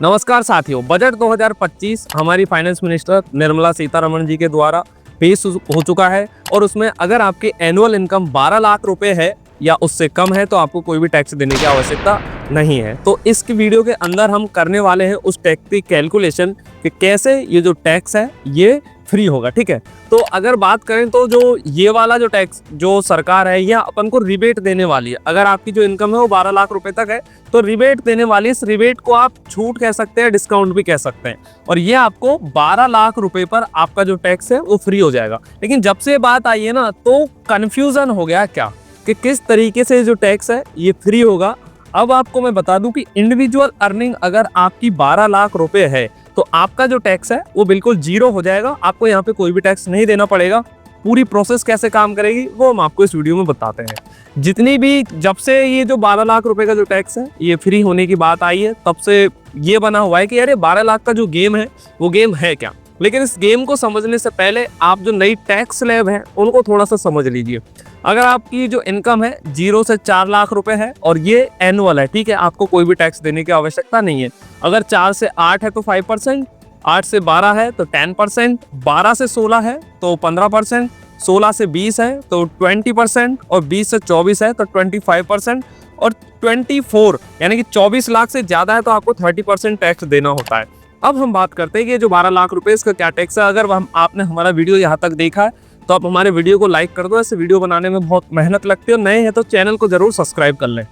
नमस्कार साथियों, बजट 2025 हमारी फाइनेंस मिनिस्टर निर्मला सीतारमण जी के द्वारा पेश हो चुका है और उसमें अगर आपकी एनुअल इनकम 12 लाख रुपए है या उससे कम है तो आपको कोई भी टैक्स देने की आवश्यकता नहीं है। तो इस वीडियो के अंदर हम करने वाले हैं उस टैक्स की कैलकुलेशन कि कैसे ये जो टैक्स है ये फ्री होगा। ठीक है, तो अगर बात करें तो जो ये वाला जो टैक्स जो सरकार है यह अपन को रिबेट देने वाली है। अगर आपकी जो इनकम है वो 12 लाख रुपए तक है तो रिबेट देने वाली है। इस रिबेट को आप छूट कह सकते हैं, डिस्काउंट भी कह सकते हैं, और ये आपको 12 लाख रुपए पर आपका जो टैक्स है वो फ्री हो जाएगा। लेकिन जब से बात आई है ना तो कंफ्यूजन हो गया क्या कि किस तरीके से जो टैक्स है ये फ्री होगा। अब आपको मैं बता दूं कि इंडिविजुअल अर्निंग अगर आपकी 12 लाख रुपए है तो आपका जो टैक्स है वो बिल्कुल जीरो हो जाएगा। आपको यहाँ पे कोई भी टैक्स नहीं देना पड़ेगा। पूरी प्रोसेस कैसे काम करेगी वो हम आपको इस वीडियो में बताते हैं। जितनी भी जब से ये जो 12 लाख रुपए का जो टैक्स है ये फ्री होने की बात आई है तब से ये बना हुआ है कि यार 12 लाख का जो गेम है वो गेम है क्या। लेकिन इस गेम को समझने से पहले आप जो नई टैक्स स्लैब है उनको थोड़ा सा समझ लीजिए। अगर आपकी जो इनकम है 0 से 4 लाख रुपए है और ये एनुअल है, ठीक है, आपको कोई भी टैक्स देने की आवश्यकता नहीं है। अगर 4 से 8 है तो 5%, 8 से 12 है तो 10%, 12 से 16 है तो 15%, 16 से 20 है तो 20% और 20 से 24 है तो 25% और 24 यानी कि 24 लाख से ज्यादा है तो आपको 30% टैक्स देना होता है। अब हम बात करते हैं कि जो 12 लाख रुपए इसका क्या टैक्स है। अगर आपने हमारा वीडियो यहाँ तक देखा है तो आप हमारे वीडियो को लाइक कर दो। ऐसे वीडियो बनाने में बहुत मेहनत लगती है और नए हैं तो चैनल को जरूर सब्सक्राइब कर लें।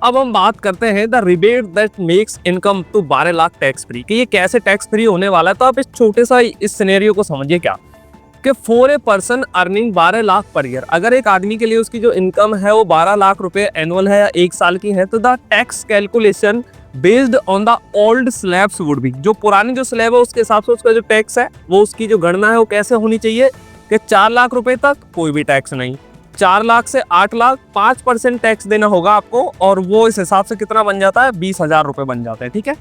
अब हम बात करते हैं the rebate that makes income to 12 lakh tax free, कि ये कैसे टैक्स फ्री होने वाला है। तो आप इस छोटे सा इस सिनेरियो को समझिए क्या कि for a person earning 12 lakh per year, अगर एक आदमी के लिए उसकी जो इनकम है वो 12 लाख रुपए एनुअल है या 1 साल की है तो the tax calculation based on the old slabs would be, जो पुरानी जो स्लैब है उसके हिसाब से उसका जो टैक्स है वो उसकी जो गणना है वो कैसे होनी चाहिए कि 4 लाख रुपए तक कोई भी टैक्स नहीं, 4 लाख से 8 लाख 5% टैक्स देना होगा आपको, और वो इस हिसाब से कितना बन जाता है 20,000 रुपए बन जाते हैं। ठीक है,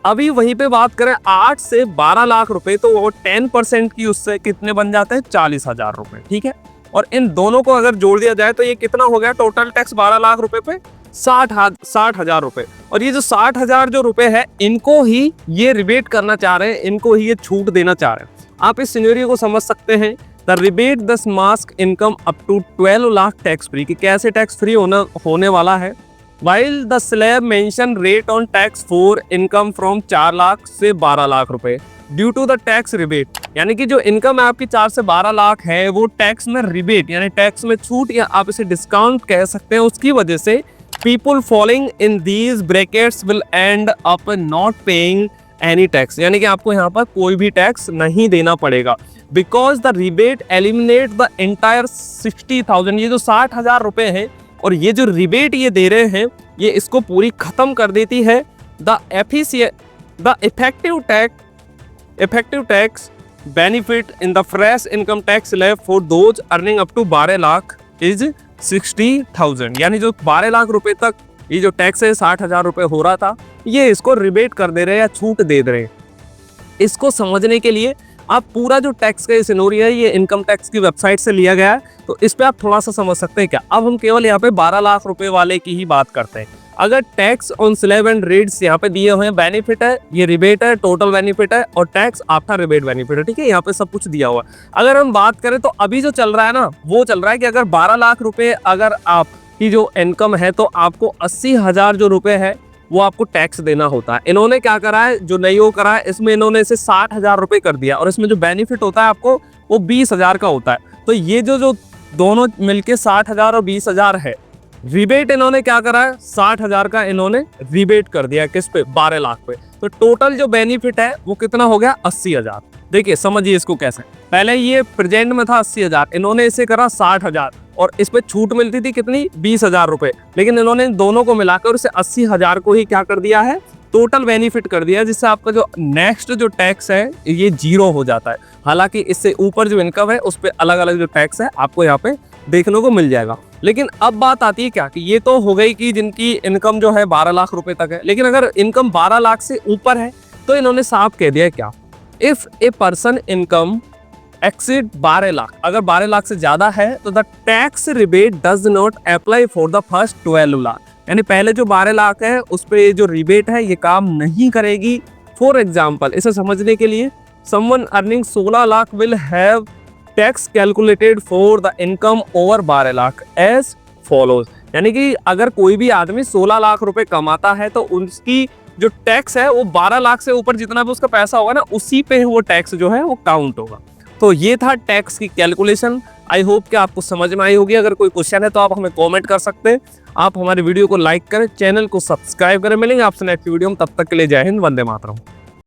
अभी वहीं पे बात करें 8 से 12 लाख रुपए तो वो 10% की उससे कितने बन जाते हैं 40,000 रुपए। ठीक है, और इन दोनों को अगर जोड़ दिया जाए तो ये कितना हो गया टोटल टैक्स 12 लाख रुपए पे 60,000 रुपए। और ये जो 60,000 जो रुपए है इनको ही ये रिबेट करना चाह रहे हैं, इनको ही ये छूट देना चाह रहे हैं। आप इस सिनेरियो को समझ सकते हैं। द रिबेट दस मास्क income up to 12 lakh tax free, कि कैसे टैक्स फ्री होने वाला है। While the slab mention rate on tax for income from 4 lakh से 12 लाख रुपए due to the tax rebate, यानी कि जो इनकम है आपकी 4 से 12 लाख है वो टैक्स में रिबेट यानी टैक्स में छूट या आप इसे डिस्काउंट कह सकते हैं, उसकी वजह से people following in these brackets will and up not paying any tax, यानी कि आपको यहाँ पर कोई भी टैक्स नहीं देना पड़ेगा। Because the rebate eliminate the entire 60,000, ये जो 60,000 रुपए है और ये जो रिबेट ये दे रहे हैं ये इसको पूरी खत्म कर देती है। The effective tax benefit in the fresh income tax slab for those earning up to 12 lakh is 60,000, यानी जो 12 लाख रुपए तक ये जो टैक्स है 60,000 रुपए हो रहा था ये इसको रिबेट कर दे रहे हैं या छूट दे रहे हैं। इसको समझने के लिए आप पूरा जो टैक्स का सिनेरियो है ये इनकम टैक्स की वेबसाइट से लिया गया है, तो इस पे आप थोड़ा सा समझ सकते हैं क्या। अब हम केवल यहाँ पे 12 लाख रुपए वाले की ही बात करते हैं। अगर tax on slab and rates यहाँ पे दिए हुए हैं, बेनिफिट है, ये रिबेट है, टोटल बेनिफिट है और टैक्स आफ्टर रिबेट बेनिफिट है। ठीक है, यहाँ पे सब कुछ दिया हुआ है। अगर हम बात करें तो अभी जो चल रहा है ना वो चल रहा है कि अगर 12 लाख रुपए अगर आपकी जो इनकम है तो आपको 80,000 जो रुपए है वो आपको टैक्स देना होता है। इन्होंने क्या करा है, जो नई वो करा है इसमें इन्होंने इसे 60,000 रुपए कर दिया और इसमें जो बेनिफिट होता है आपको वो 20,000 का होता है। तो ये जो दोनों मिलके 60,000 और 20,000 है, रिबेट इन्होंने क्या करा है 60,000 का इन्होंने रिबेट कर दिया किस पे 12 लाख पे, तो टोटल जो बेनिफिट है वो कितना हो गया 80,000। देखिए समझिए इसको कैसे, पहले ये प्रेजेंट में था 80,000, इन्होंने इसे करा 60,000 और इस पे छूट मिलती थी कितनी 20,000 रुपए, लेकिन इन्होंने दोनों को मिलाकर उसे 80,000 को ही क्या कर दिया है टोटल बेनिफिट कर दिया, जिससे आपका जो नेक्स्ट जो टैक्स है ये जीरो हो जाता है। हालांकि इससे ऊपर जो इनकम है उस पर अलग अलग जो टैक्स है आपको यहाँ पे देखने को मिल जाएगा। लेकिन अब बात आती है क्या कि ये तो हो गई कि जिनकी इनकम जो है 12 लाख रुपए तक है, लेकिन अगर इनकम 12 लाख से ऊपर है तो इन्होंने साफ कह दिया क्या, if a person income exceed 12 lakh, अगर 12 लाख से ज्यादा है तो the tax rebate does not apply for the first 12 lakh, यानी पहले जो 12 लाख है उस पे जो रिबेट है ये काम नहीं करेगी। फॉर एग्जाम्पल इसे समझने के लिए someone earning 16 lakh will have tax calculated for the income over 12 lakh as follows. यानी कि अगर कोई भी आदमी 16 लाख रुपए कमाता है तो उसकी जो टैक्स है वो 12 लाख से ऊपर जितना भी उसका पैसा होगा ना उसी पे वो टैक्स जो है वो काउंट होगा। तो ये था टैक्स की कैलकुलेशन। आई होप कि आपको समझ में आई होगी। अगर कोई क्वेश्चन है तो आप हमें कमेंट कर सकते हैं। आप हमारे वीडियो को लाइक करें, चैनल को सब्सक्राइब करें। मिलेंगे आपसे नेक्स्ट वीडियो में, तब तक के लिए जय हिंद, वंदे मातरम।